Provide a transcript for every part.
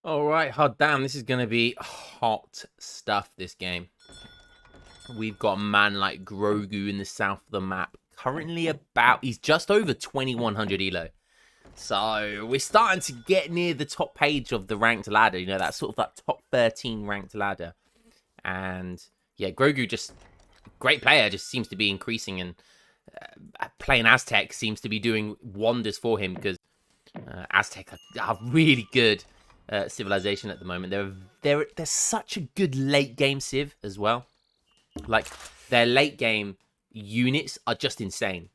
All right, hot damn, this is going to be hot stuff, this game. We've got a man like Grogu in the south of the map. Currently he's just over 2100 elo. So we're starting to get near the top page of the ranked ladder. You know, that sort of that top 13 ranked ladder. And yeah, Grogu just, great player, just seems to be increasing. And playing Aztec seems to be doing wonders for him because Aztec are really good civilization at the moment. They're such a good late game civ as well. Like their late game units are just insane.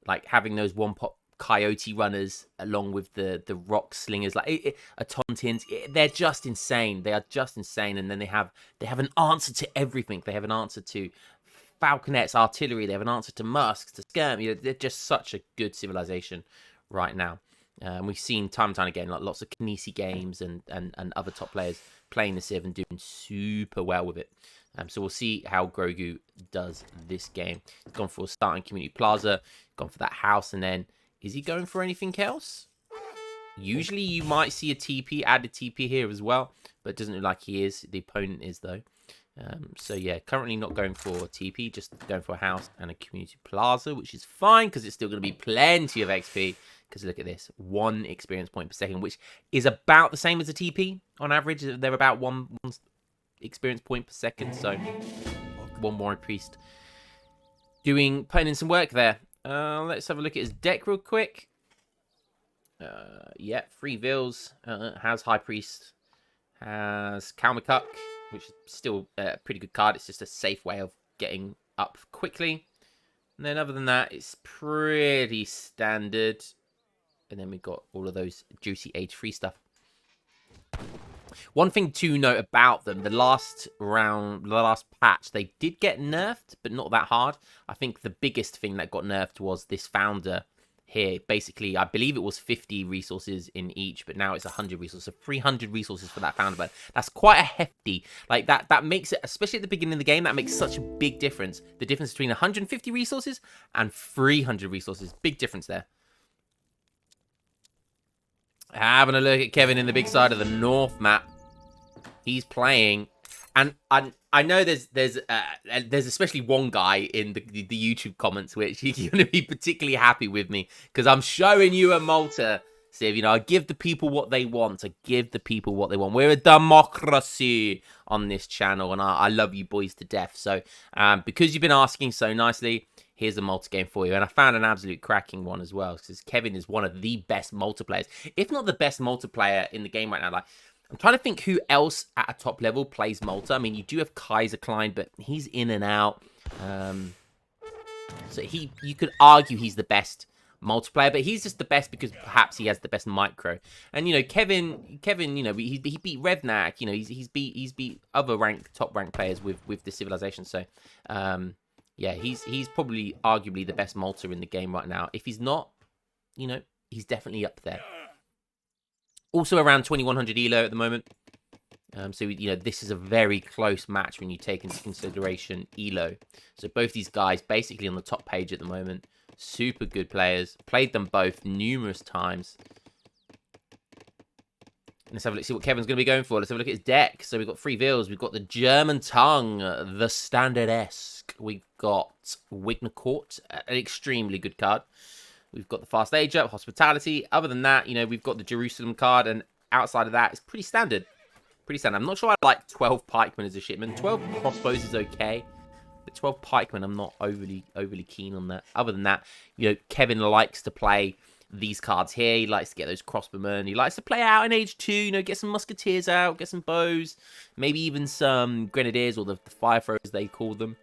Like having those one pop coyote runners along with the rock slingers, like a tauntins, they're just insane. They are just insane. And then they have an answer to everything. They have an answer to falconets, artillery. They have an answer to musks, to skirm. You know, they're just such a good civilization right now. We've seen time and time again, like lots of Kinesi games and other top players playing the Civ and doing super well with it. So we'll see how Grogu does this game. He's gone for a starting community plaza, gone for that house, and then is he going for anything else? Usually you might see a TP, added TP here as well, but it doesn't look like he is. The opponent is though. So yeah, currently not going for TP, just going for a house and a community plaza, which is fine because it's still going to be plenty of XP. Because look at this, 1 experience point per second, which is about the same as a TP on average. They're about one experience point per second. So one warrior priest putting in some work there. Let's have a look at his deck real quick. Yeah, 3 Vils, has high priest, has Kalmakuk, which is still a pretty good card. It's just a safe way of getting up quickly. And then other than that, it's pretty standard. And then we've got all of those juicy age 3 stuff. One thing to note about them, the last patch, they did get nerfed, but not that hard. I think the biggest thing that got nerfed was this founder here. Basically, I believe it was 50 resources in each, but now it's 100 resources. So 300 resources for that founder. But that's quite a hefty, like that makes it, especially at the beginning of the game, that makes such a big difference. The difference between 150 resources and 300 resources. Big difference there. Having a look at Kevin in the big side of the north map. He's playing, and I know there's especially one guy in the YouTube comments which he's going to be particularly happy with me because I'm showing you a Malta Civ. You know, I give the people what they want. I give the people what they want. We're a democracy on this channel, and I love you boys to death. So because you've been asking so nicely, here's a Malta game for you. And I found an absolute cracking one as well, because Kevin is one of the best multiplayers, if not the best multiplayer in the game right now. Like, I'm trying to think who else at a top level plays Malta. I mean, you do have Kaiser Klein, but he's in and out. So you could argue he's the best multiplayer, but he's just the best because perhaps he has the best micro. And you know, Kevin, you know, he beat Revnak. You know, he's beat other top ranked players with the civilization. So, yeah, he's probably arguably the best Malta in the game right now. If he's not, you know, he's definitely up there. Also around 2100 elo at the moment. So, you know, this is a very close match when you take into consideration elo. So both these guys basically on the top page at the moment. Super good players. Played them both numerous times. Let's have a look, see what Kevin's going to be going for. Let's have a look at his deck. So we've got 3 Vils. We've got the German Tongue, the Standard-esque. We've got Wigner Court, an extremely good card. We've got the Fast Age Up, Hospitality. Other than that, you know, we've got the Jerusalem card. And outside of that, it's pretty standard. Pretty standard. I'm not sure I like 12 Pikemen as a shipment. 12 Crossbows is okay. But 12 Pikemen, I'm not overly keen on that. Other than that, you know, Kevin likes to play these cards here. He likes to get those crossbowmen. He likes to play out in age 2, you know, get some musketeers out, get some bows, maybe even some grenadiers, or the fire throwers they call them.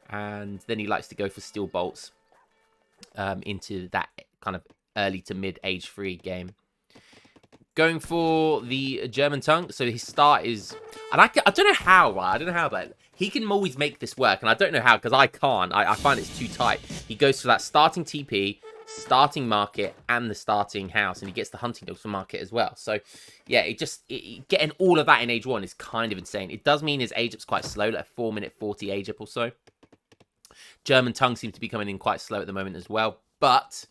And then he likes to go for steel bolts into that kind of early to mid age 3 game. Going for the German Tongue. So his start is, and I don't know how, right? I don't know how, but he can always make this work, and I don't know how because I can't. I find it's too tight. He goes for that starting TP, starting market, and the starting house, and he gets the hunting dogs for market as well. So yeah, getting all of that in age 1 is kind of insane. It does mean his age up's quite slow, like 4-minute 40 age up or so. German Tongue seems to be coming in quite slow at the moment as well, but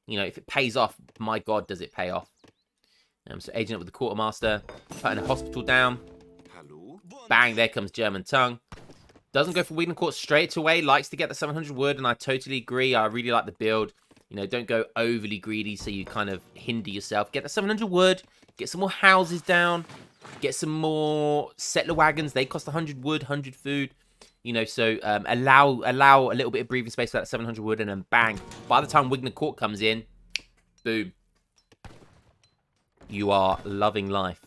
you know, if it pays off, my god, does it pay off. So aging up with the quartermaster, putting a hospital down. Bang, there comes German tongue. Doesn't go for Wigner Court straight away, likes to get the 700 wood, and I totally agree. I really like the build. You know, don't go overly greedy so you kind of hinder yourself. Get the 700 wood, get some more houses down, get some more settler wagons. They cost 100 wood, 100 food. You know, so allow a little bit of breathing space for that 700 wood, and then bang. By the time Wigner Court comes in, boom. You are loving life.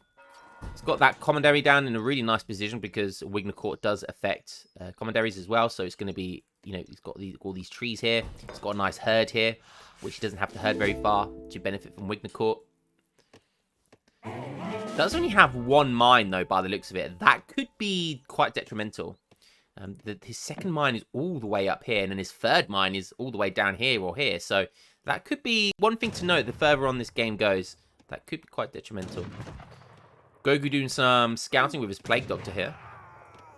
It's got that commandery down in a really nice position because Wigner Court does affect commanderies as well. So it's going to be, you know, he's got all these trees here. It's got a nice herd here, which he doesn't have to herd very far to benefit from Wigner Court. Does only have one mine, though, by the looks of it. That could be quite detrimental. His second mine is all the way up here, and then his third mine is all the way down here or here. So that could be one thing to note. The further on this game goes, that could be quite detrimental. Grogu doing some scouting with his Plague Doctor here.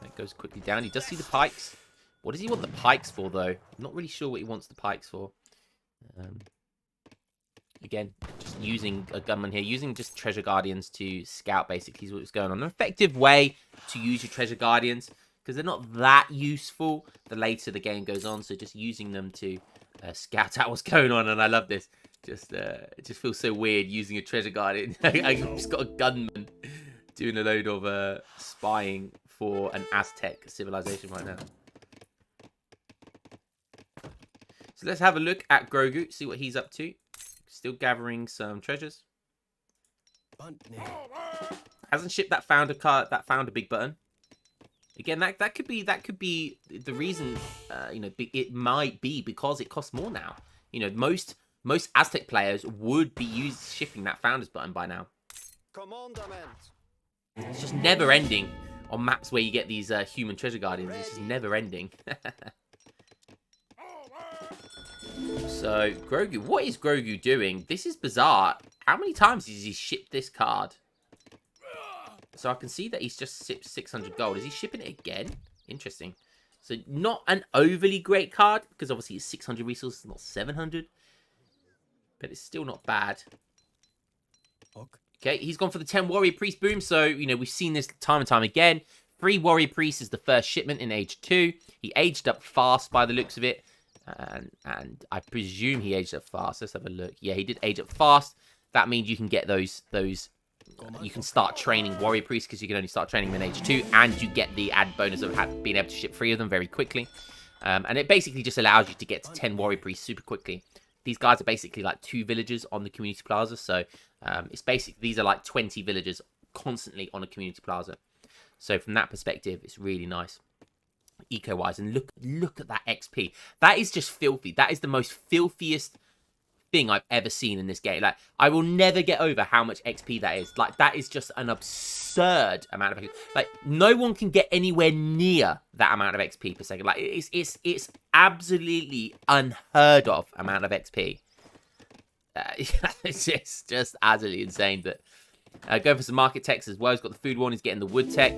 That goes quickly down. He does see the pikes. What does he want the pikes for, though? I'm not really sure what he wants the pikes for. Again, just using a gunman here. Using just Treasure Guardians to scout, basically, is what's going on. An effective way to use your Treasure Guardians, because they're not that useful the later the game goes on. So just using them to scout out what's going on. And I love this. It just feels so weird using a Treasure Guardian. I just got a gunman doing a load of spying for an Aztec civilization right now. So let's have a look at Grogu, see what he's up to. Still gathering some treasures. Hasn't shipped that founder card, that founder big button. Again, that could be the reason. You know, it might be because it costs more now. You know, most Aztec players would be shipping that founders button by now. It's just never ending on maps where you get these human treasure guardians. It's just never ending. So, Grogu, what is Grogu doing? This is bizarre. How many times has he shipped this card? So I can see that he's just shipped 600 gold. Is he shipping it again? Interesting. So not an overly great card, because obviously it's 600 resources, not 700. But it's still not bad. Okay, he's gone for the 10 Warrior Priest boom. So, you know, we've seen this time and time again. 3 Warrior Priests is the first shipment in Age 2. He aged up fast by the looks of it. And I presume he aged up fast. Let's have a look. Yeah, he did age up fast. That means you can get those you can start training Warrior Priests, because you can only start training them in Age 2. And you get the added bonus of being able to ship 3 of them very quickly. And it basically just allows you to get to 10 Warrior Priests super quickly. These guys are basically like 2 villagers on the community plaza. So it's basically, these are like 20 villagers constantly on a community plaza. So from that perspective, it's really nice. Eco-wise, and look at that XP. That is just filthy. That is the most filthiest thing I've ever seen in this game. Like, I will never get over how much XP that is. Like, that is just an absurd amount of XP. Like, no one can get anywhere near that amount of XP per second. Like, it's absolutely unheard of amount of XP. It's just absolutely insane. But going for some market techs as well. He's got the food one. He's getting the wood tech.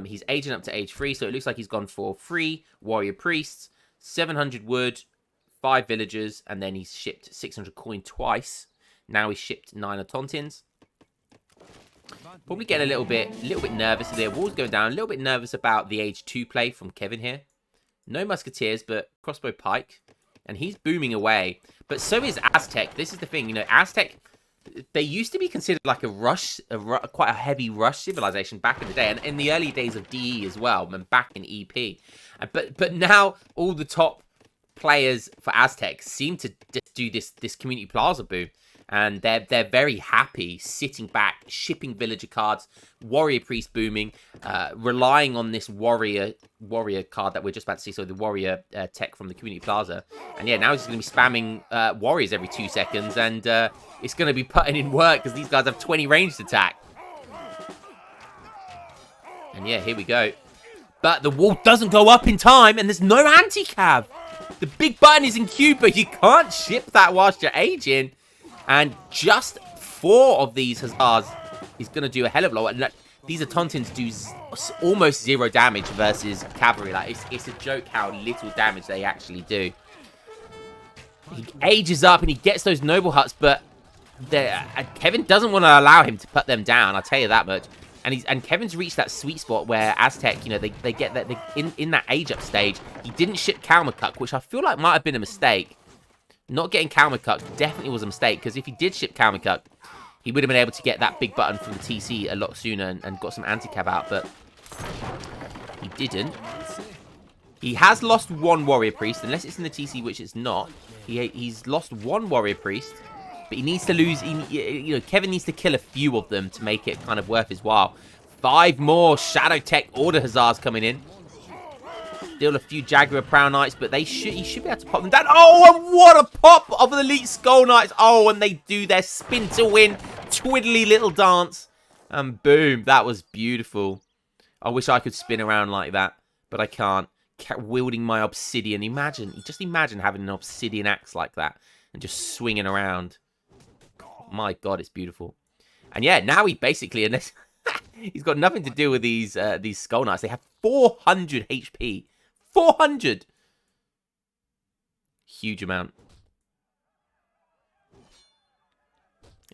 He's aging up to Age 3, so it looks like he's gone for 3 Warrior Priests, 700 wood, 5 villagers, and then he's shipped 600 coin twice. Now he's shipped 9 Autontins. Probably getting a little bit nervous there. Wall's going down. A little bit nervous about the Age 2 play from Kevin here. No Musketeers, but crossbow pike. And he's booming away. But so is Aztec. This is the thing, you know, Aztec, they used to be considered like quite a heavy rush civilization back in the day, and in the early days of DE as well, and back in EP. But now all the top players for Aztec seem to just do this community plaza boom, and they're very happy sitting back, shipping villager cards, warrior priest booming, relying on this warrior card that we're just about to see. So the warrior tech from the community plaza, and yeah, now he's going to be spamming warriors every 2 seconds, and it's going to be putting in work because these guys have 20 ranged attack. And yeah, here we go. But the wall doesn't go up in time, and there's no anti-cav. The big button is in queue, but you can't ship that whilst you're aging. And just 4 of these hussars is going to do a hell of a lot. These Autontins do almost 0 damage versus cavalry. Like, it's a joke how little damage they actually do. He ages up and he gets those noble huts, but Kevin doesn't want to allow him to put them down. I'll tell you that much. And Kevin's reached that sweet spot where Aztec, you know, they get that in that age up stage. He didn't ship Kalmakuk, which I feel like might have been a mistake. Not getting Kalmakuk definitely was a mistake, because if he did ship Kalmakuk, he would have been able to get that big button from the TC a lot sooner and got some anti-cav out, but he didn't. He has lost one Warrior Priest, unless it's in the TC, which it's not. He's lost one Warrior Priest, but he needs to lose. You know, Kevin needs to kill a few of them to make it kind of worth his while. 5 more Shadow Tech Order Hussars coming in. Still a few Jaguar Prow Knights, but he should be able to pop them down. Oh, and what a pop of the Elite Skull Knights. Oh, and they do their spin to win, twiddly little dance. And boom, that was beautiful. I wish I could spin around like that, but I can't. Wielding my obsidian. Just imagine having an obsidian axe like that and just swinging around. My God, it's beautiful. And yeah, now he basically, unless he's got nothing to do with these Skull Knights. They have 400 HP. 400! Huge amount.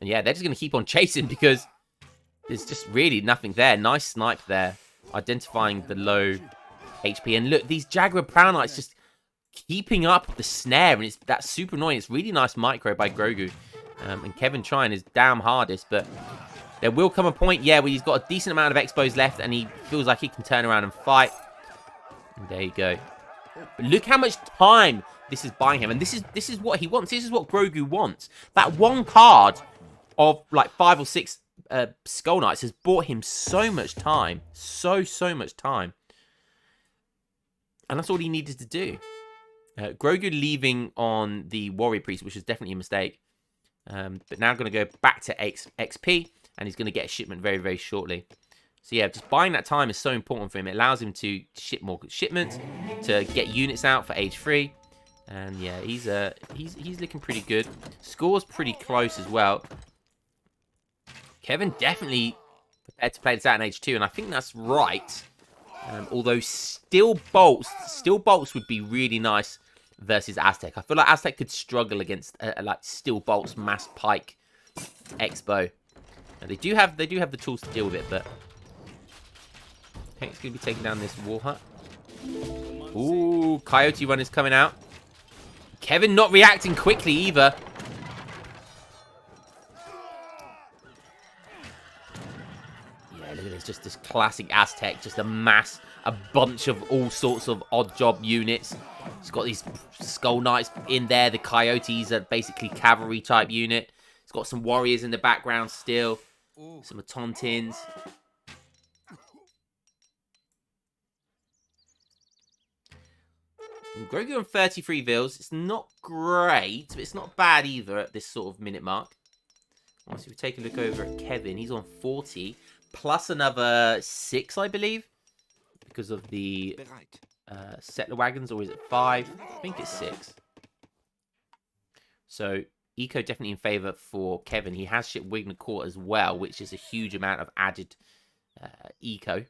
And yeah, they're just going to keep on chasing because there's just really nothing there. Nice snipe there. Identifying the low HP. And look, these Jaguar Prow Knights just keeping up the snare. And that's super annoying. It's really nice micro by Grogu. And Kevin trying his damn hardest. But there will come a point, yeah, where he's got a decent amount of expos left. And he feels like he can turn around and fight. And there you go. But look how much time this is buying him. And this is what he wants. This is what Grogu wants. That one card of like 5 or 6 Skull Knights has bought him so much time. So much time. And that's all he needed to do. Grogu leaving on the Warrior Priest, which was definitely a mistake. But now going to go back to XP. And he's going to get a shipment very, very shortly. So yeah, just buying that time is so important for him. It allows him to ship more shipments, to get units out for age 3. And yeah, he's looking pretty good. Score's pretty close as well. Kevin definitely prepared to play this out in age 2, and I think that's right. Although steel bolts would be really nice versus Aztec. I feel like Aztec could struggle against like steel bolts, mass pike, Expo. Now, they do have the tools to deal with it, but Hank's going to be taking down this war hut. Ooh, Coyote Run is coming out. Kevin not reacting quickly either. Yeah, look at this. Just this classic Aztec. Just a bunch of all sorts of odd job units. He's got these Skull Knights in there. The Coyotes are basically cavalry type unit. He's got some warriors in the background still. Some Autontins. Grogu on 33 vils. It's not great, but it's not bad either at this sort of minute mark. Once we take a look over at Kevin, he's on 40, plus another 6, I believe, because of the settler wagons, or is it 5? I think it's 6. So, eco definitely in favour for Kevin. He has shipped Wigner Court as well, which is a huge amount of added eco.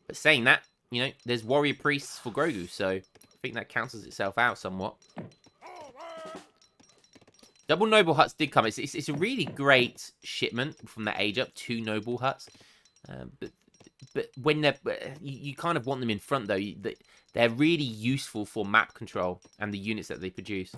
But saying that, you know, there's warrior priests for Grogu, so I think that cancels itself out somewhat. Double noble huts did come. It's a really great shipment from the age up. 2 noble huts, but when they're you kind of want them in front though. They're really useful for map control and the units that they produce.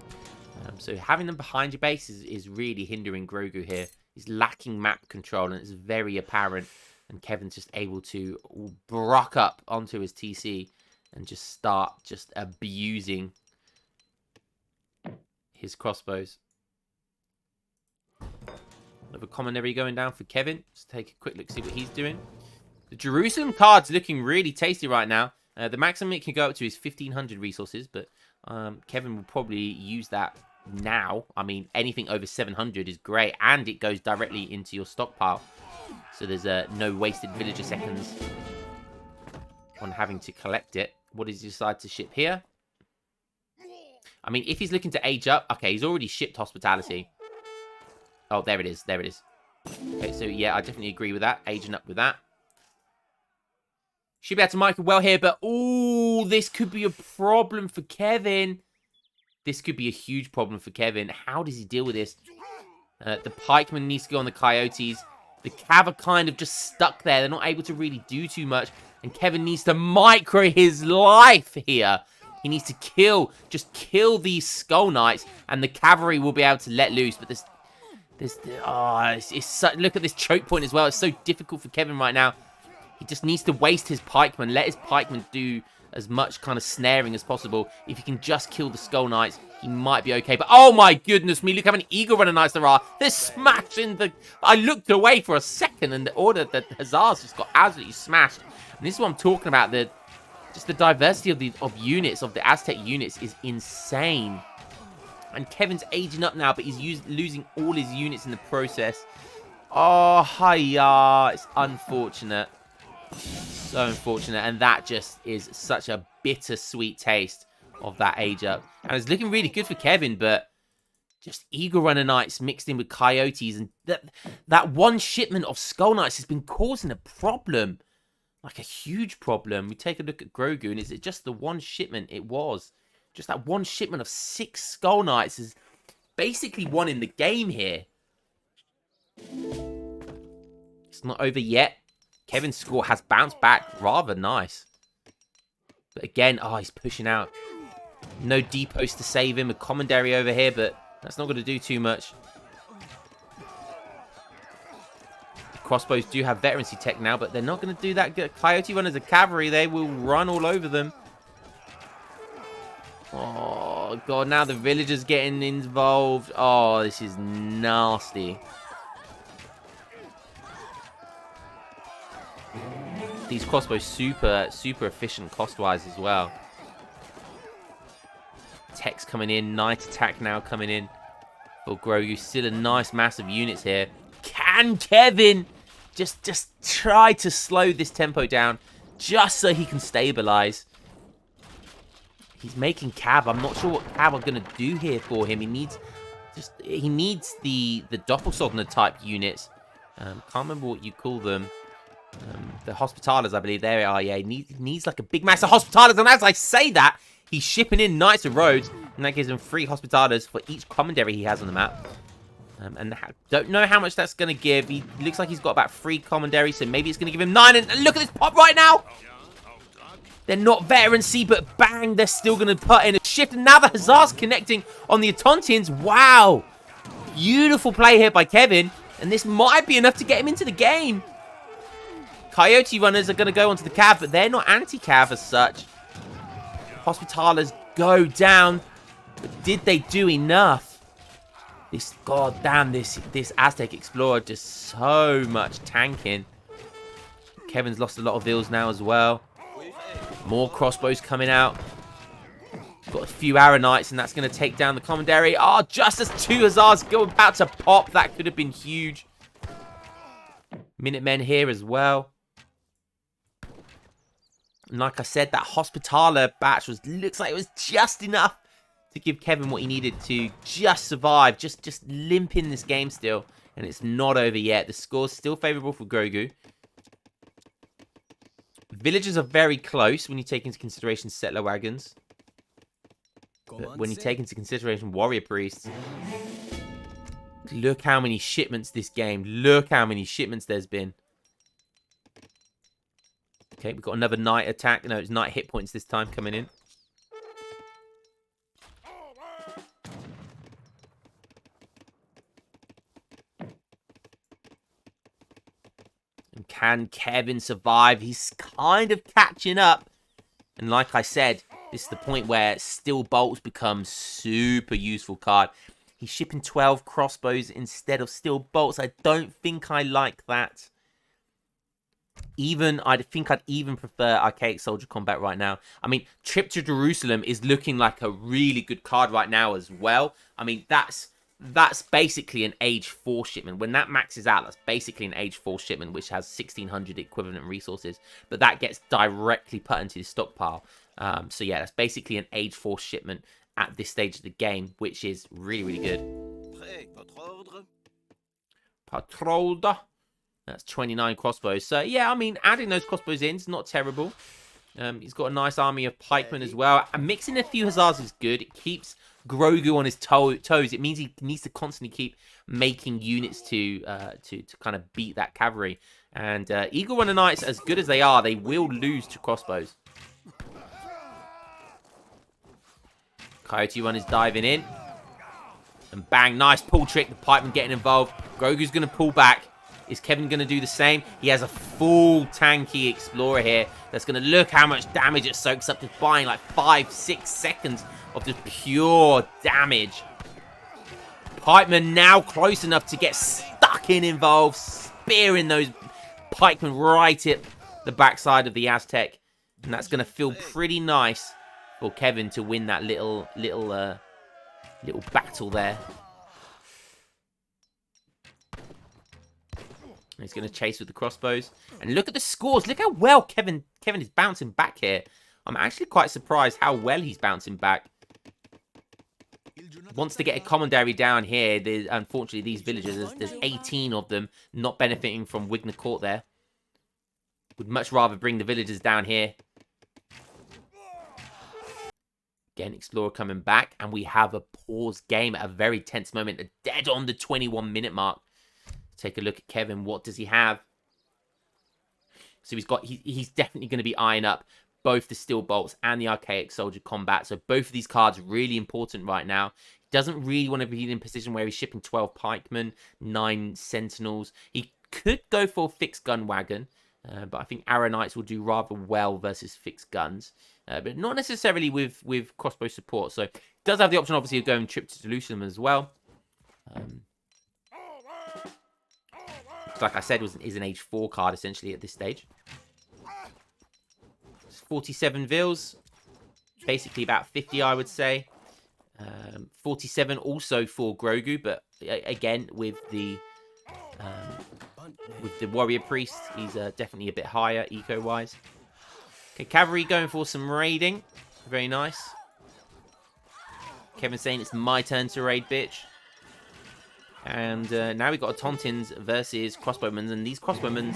So having them behind your base is really hindering Grogu here. He's lacking map control, and it's very apparent. And Kevin's just able to brock up onto his TC and just start just abusing his crossbows. Another commonary going down for Kevin. Let's take a quick look, see what he's doing. The Jerusalem card's looking really tasty right now. The maximum it can go up to is 1,500 resources, but Kevin will probably use that now. I mean, anything over 700 is great, and it goes directly into your stockpile. So there's no wasted villager seconds on having to collect it. What does he decide to ship here? I mean, if he's looking to age up, okay, he's already shipped hospitality. Oh, there it is. There it is. Okay, so yeah, I definitely agree with that. Aging up with that. Should be able to micro well here, but ooh, this could be a problem for Kevin. This could be a huge problem for Kevin. How does he deal with this? The pikeman needs to go on the coyotes. The cav are kind of just stuck there. They're not able to really do too much. And Kevin needs to micro his life here. He needs to just kill these skull knights, and the cavalry will be able to let loose. But look at this choke point as well. It's so difficult for Kevin right now. He just needs to waste his pikemen. Let his pikemen do as much kind of snaring as possible. If he can just kill the skull knights, he might be okay. But oh my goodness me, look how many eagle runner knights there are. They're smashing the... I looked away for a second, and the order that Hussars just got absolutely smashed. And this is what I'm talking about. Just the diversity of units, of the Aztec units, is insane. And Kevin's aging up now, but he's losing all his units in the process. Oh, hiya. It's unfortunate. So unfortunate. And that just is such a bittersweet taste of that age up. And it's looking really good for Kevin, but just Eagle Runner Knights mixed in with Coyotes. And that one shipment of Skull Knights has been causing a problem. Like a huge problem. We take a look at Grogu, and is it just the one shipment? It was. Just that one shipment of 6 Skull Knights is basically won in the game here. It's not over yet. Kevin's score has bounced back rather nice. But again, oh, he's pushing out. No depots to save him. A commandery over here, but that's not going to do too much. Crossbows do have veterancy tech now, but they're not going to do that good. Coyote runners are cavalry. They will run all over them. Oh, God. Now the villagers getting involved. Oh, this is nasty. These crossbows super efficient cost-wise as well. Tech's coming in. Knight attack now coming in. For Grogu. Still a nice mass of units here. Can Kevin just try to slow this tempo down just so he can stabilize? He's making cav. I'm not sure what cav are going to do here for him. He needs the Doppelsogner type units. Can't remember what you call them. The Hospitalers, I believe. There they are. Yeah, he needs like a big mass of Hospitalers. And as I say that, he's shipping in Knights of Rhodes, and that gives him 3 Hospitalers for each commandery he has on the map. And don't know how much that's going to give. He looks like he's got about 3 commanderies, so maybe it's going to give him 9. And look at this pop right now. They're not veterancy, but bang, they're still going to put in a shift. And now the Hussars connecting on the Autontins. Wow. Beautiful play here by Kevin. And this might be enough to get him into the game. Coyote runners are going to go onto the cav, but they're not anti-cav as such. Hospitalers go down. But did they do enough? God damn, this Aztec Explorer just so much tanking. Kevin's lost a lot of vills now as well. More crossbows coming out. Got a few arrow knights, and that's going to take down the commandery. Oh, just as 2 Hussars go about to pop. That could have been huge. Minutemen here as well. And like I said, that Hospitaler batch looks like it was just enough to give Kevin what he needed to just survive, just limp in this game still. And it's not over yet. The score's still favourable for Grogu. Villagers are very close when you take into consideration settler wagons. But when you take into consideration warrior priests, look how many shipments this game. Look how many shipments there's been. Okay, we've got another knight attack. No, it's knight hit points this time coming in. And can Kevin survive? He's kind of catching up. And like I said, this is the point where steel bolts become super useful card. He's shipping 12 crossbows instead of steel bolts. I don't think I like that. I think I'd even prefer Archaic Soldier Combat right now. I mean, Trip to Jerusalem is looking like a really good card right now as well. I mean, that's basically an Age 4 shipment. When that maxes out, that's basically an Age 4 shipment, which has 1,600 equivalent resources. But that gets directly put into the stockpile. So yeah, that's basically an Age 4 shipment at this stage of the game, which is really, really good. Patrolda. That's 29 crossbows. So, yeah, I mean, adding those crossbows in is not terrible. He's got a nice army of pikemen as well. And mixing a few Hussars is good. It keeps Grogu on his toes. It means he needs to constantly keep making units to kind of beat that cavalry. And Eagle Runner Knights, as good as they are, they will lose to crossbows. Coyote Run is diving in. And bang, nice pull trick. The pikeman getting involved. Grogu's going to pull back. Is Kevin going to do the same? He has a full tanky explorer here. That's going to look how much damage it soaks up, just buying like 5-6 seconds of just pure damage. Pikeman now close enough to get stuck in involved, spearing those pikemen right at the backside of the Aztec. And that's going to feel pretty nice for Kevin to win that little battle there. He's going to chase with the crossbows. And look at the scores. Look how well Kevin is bouncing back here. I'm actually quite surprised how well he's bouncing back. Wants to get a commandery down here. Unfortunately, these villagers, there's 18 of them not benefiting from Wigner Court there. Would much rather bring the villagers down here. Again, Explorer coming back. And we have a pause game at a very tense moment. Dead on the 21-minute mark. Take a look at Kevin. What does he have? So he's definitely going to be eyeing up both the Steel Bolts and the Archaic Soldier Combat. So both of these cards are really important right now. He doesn't really want to be in a position where he's shipping 12 pikemen, 9 sentinels. He could go for a fixed gun wagon, but I think Arrow Knights will do rather well versus fixed guns. But not necessarily with crossbow support. So he does have the option, obviously, of going trip to Jerusalem as well. Like I said, is an age 4 card essentially at this stage. 47 vils, basically about 50, I would say. 47 also for Grogu, but again with the warrior priest, he's definitely a bit higher eco-wise. Okay, cavalry going for some raiding, very nice. Kevin saying it's my turn to raid, bitch. And now we've got Autontins versus Crossbowmen, and these Crossbowmen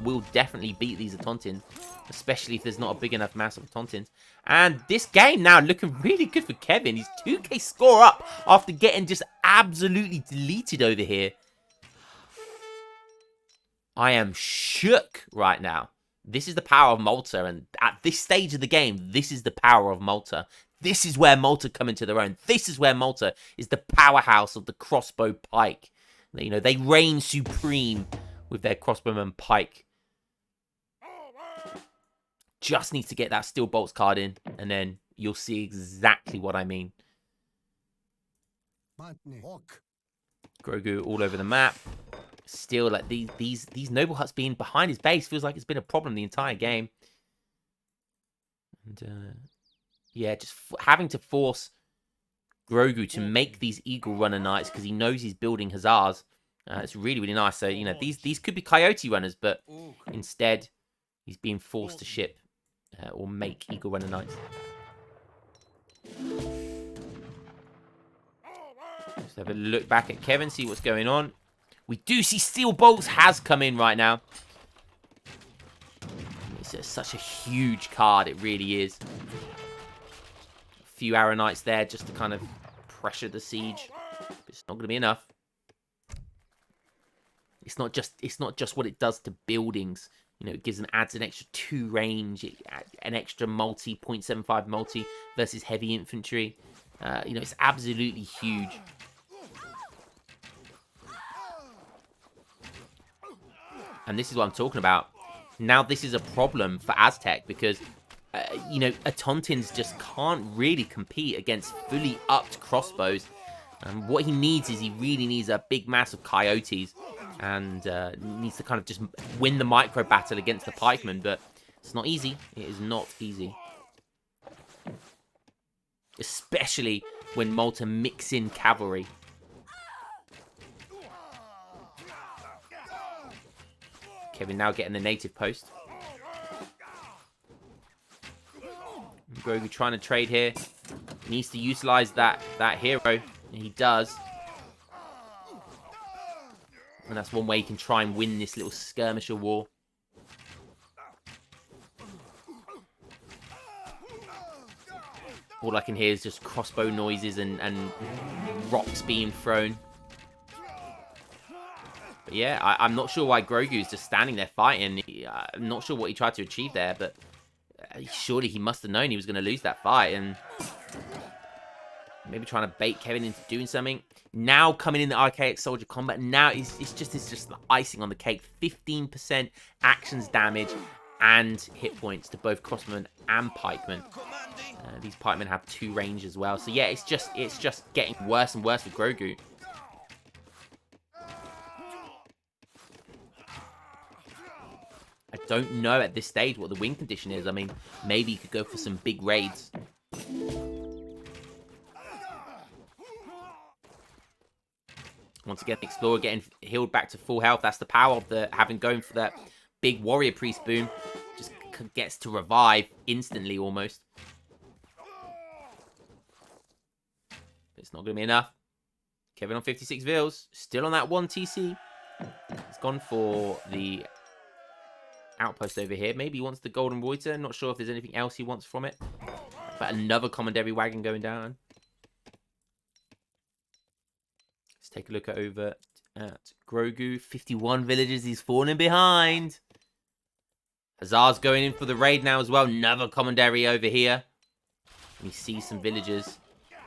will definitely beat these Autontins, especially if there's not a big enough mass of Autontins. And this game now looking really good for Kevin. He's 2k score up after getting just absolutely deleted over here. I am shook right now. This is the power of Malta, and at this stage of the game, this is the power of Malta. This is where Malta come into their own. This is where Malta is the powerhouse of the crossbow pike. You know, they reign supreme with their crossbowman pike. Just needs to get that Steel Bolts card in, and then you'll see exactly what I mean. Grogu all over the map. Still, like these noble huts being behind his base feels like it's been a problem the entire game. And yeah, just having to force Grogu to make these Eagle Runner Knights because he knows he's building Hussars. It's really, really nice. So, you know, these could be Coyote Runners, but instead he's being forced to ship or make Eagle Runner Knights. Let's have a look back at Kevin, see what's going on. We do see Steel Bolts has come in right now. It's such a huge card, it really is. A few Arrow Knights there just to kind of pressure the siege. But it's not going to be enough. It's not just what it does to buildings. You know, it adds an extra 2 range, an extra multi, 0.75 multi versus heavy infantry. You know, it's absolutely huge. And this is what I'm talking about. Now this is a problem for Aztec because, you know, Autontins just can't really compete against fully upped crossbows. And what he needs is he really needs a big mass of coyotes and needs to kind of just win the micro battle against the pikemen. But it's not easy. It is not easy. Especially when Malta mix in cavalry. Kevin now getting the native post. Grogu trying to trade here. He needs to utilize that hero. And he does. And that's one way he can try and win this little skirmisher war. All I can hear is just crossbow noises and rocks being thrown. But yeah, I'm not sure why Grogu is just standing there fighting. I'm not sure what he tried to achieve there, but surely he must have known he was going to lose that fight. And maybe trying to bait Kevin into doing something. Now coming in the archaic soldier combat. Now it's just icing on the cake. 15% actions damage and hit points to both crossbowmen and pikemen. These pikemen have 2 range as well. So yeah, it's just getting worse and worse for Grogu. I don't know at this stage what the win condition is. I mean, maybe he could go for some big raids. Once again, Explorer getting healed back to full health. That's the power of having going for that big warrior priest boom. Just gets to revive instantly almost. But it's not going to be enough. Kevin on 56 Vils. Still on that 1 TC. He's gone for the outpost over here. Maybe he wants the golden Reuter. Not sure if there's anything else he wants from it. But another commandery wagon going down. Let's take a look over at Grogu. 51 villages. He's falling behind. Hussars going in for the raid now as well. Another commandery over here. We see some villagers.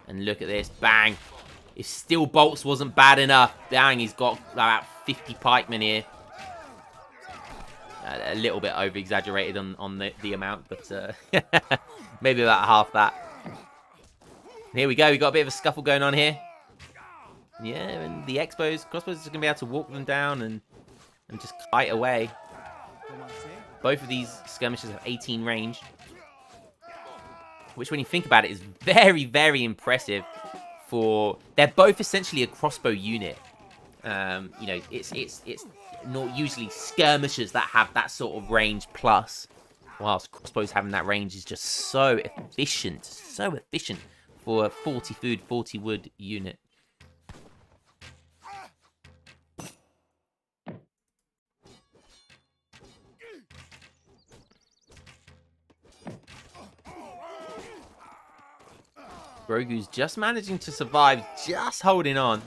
And look at this. Bang. If steel bolts wasn't bad enough. Bang. He's got about 50 pikemen here. A little bit over-exaggerated on the amount. But maybe about half that. Here we go. We got a bit of a scuffle going on here. Yeah, and the crossbows are going to be able to walk them down and just kite away. Both of these skirmishers have 18 range. Which, when you think about it, is very, very impressive. They're both essentially a crossbow unit. You know, it's not usually skirmishers that have that sort of range plus. Whilst crossbows having that range is just so efficient. So efficient for a 40 food, 40 wood unit. Grogu's just managing to survive, just holding on.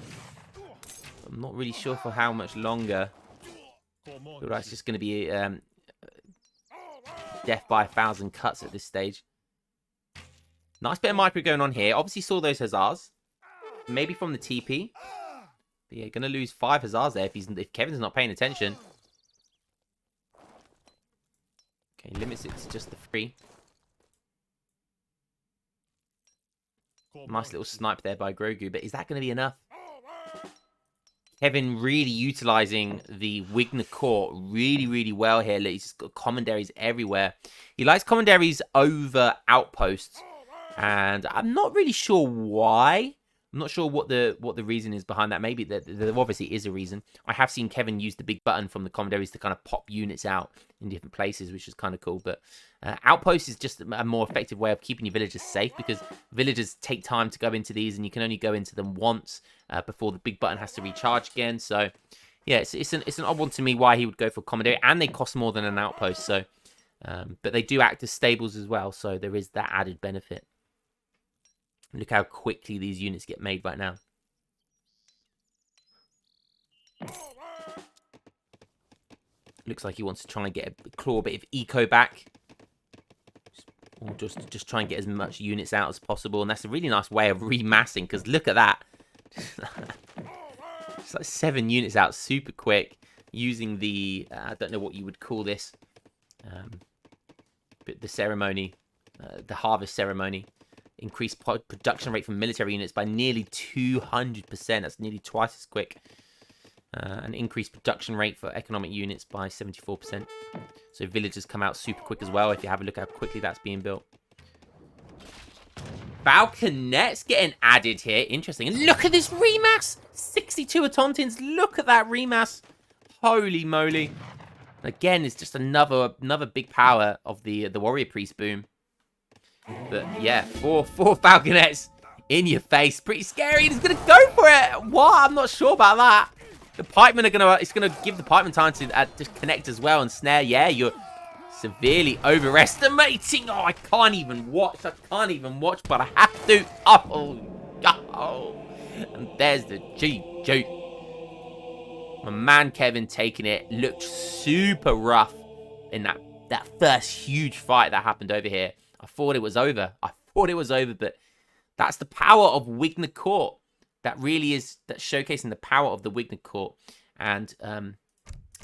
I'm not really sure for how much longer. But that's just going to be death by 1,000 cuts at this stage. Nice bit of micro going on here. Obviously saw those Hussars. Maybe from the TP. But yeah, going to lose 5 Hussars there if Kevin's not paying attention. Okay, limits it to just the 3. Nice little snipe there by Grogu, but is that going to be enough? Kevin really utilising the Wigner Court really, really well here. Look, he's just got commanderies everywhere. He likes commanderies over outposts, and I'm not really sure why. I'm not sure what the reason is behind that. Maybe there obviously is a reason. I have seen Kevin use the big button from the commanderies to kind of pop units out in different places, which is kind of cool. But outposts is just a more effective way of keeping your villagers safe, because villagers take time to go into these, and you can only go into them once before the big button has to recharge again. So yeah, it's an odd one to me why he would go for commandery, and they cost more than an outpost. So, but they do act as stables as well, so there is that added benefit. Look how quickly these units get made right now. Looks like he wants to try and claw a bit of eco back. Or just try and get as much units out as possible. And that's a really nice way of remassing, because look at that. It's like 7 units out super quick using the, I don't know what you would call this, but the ceremony, the harvest ceremony. Increased production rate for military units by nearly 200%. That's nearly twice as quick. An increased production rate for economic units by 74%. So villagers come out super quick as well, if you have a look how quickly that's being built. Falconets getting added here. Interesting. And look at this remass. 62 Autontins. Look at that remass. Holy moly. Again, it's just another big power of the warrior priest boom. But yeah, four Falconets in your face. Pretty scary. He's going to go for it. What? I'm not sure about that. The pikemen are going to... It's going to give the pikemen time to just connect as well and snare. Yeah, Severely overestimating. Oh, I can't even watch. I can't even watch, but I have to. Oh. And there's the GG. My man Kevin taking it. Looked super rough in that first huge fight that happened over here. I thought it was over. But that's the power of Wigner Court. That's showcasing the power of the Wigner Court. And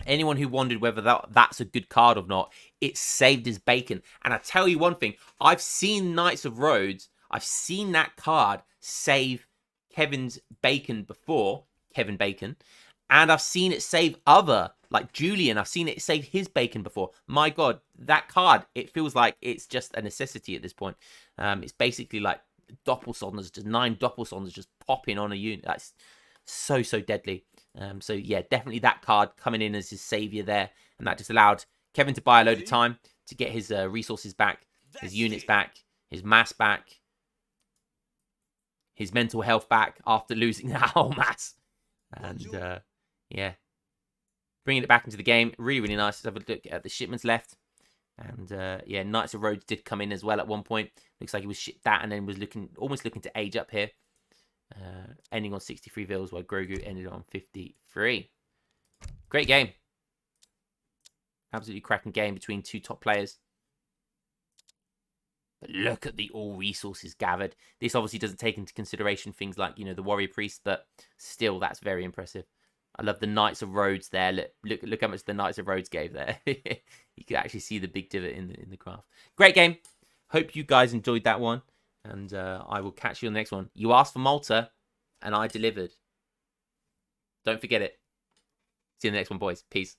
anyone who wondered whether that's a good card or not, it saved his bacon. And I tell you one thing, I've seen Knights of Rhodes. I've seen that card save Kevin's bacon before, Kevin Bacon. And I've seen it save other, like Julian. I've seen it save his bacon before. My God, that card, it feels like it's just a necessity at this point. It's basically like Doppelsonders, just 9 Doppelsonders just popping on a unit. That's so deadly. So yeah, definitely that card coming in as his savior there. And that just allowed Kevin to buy a load of time to get his resources back, his units back, his mass back, his mental health back after losing that whole mass. And yeah, bringing it back into the game. Really nice. Let's have a look at the shipments left. And yeah, Knights of Rhodes did come in as well at one point. Looks like he was shipped that and then was almost looking to age up here. Ending on 63 vills while Grogu ended on 53. Great game. Absolutely cracking game between 2 top players. But look at the all resources gathered. This obviously doesn't take into consideration things like, the warrior priest, but still, that's very impressive. I love the Knights of Rhodes there. Look how much the Knights of Rhodes gave there. You can actually see the big divot in the graph. Great game. Hope you guys enjoyed that one. And I will catch you on the next one. You asked for Malta, and I delivered. Don't forget it. See you in the next one, boys. Peace.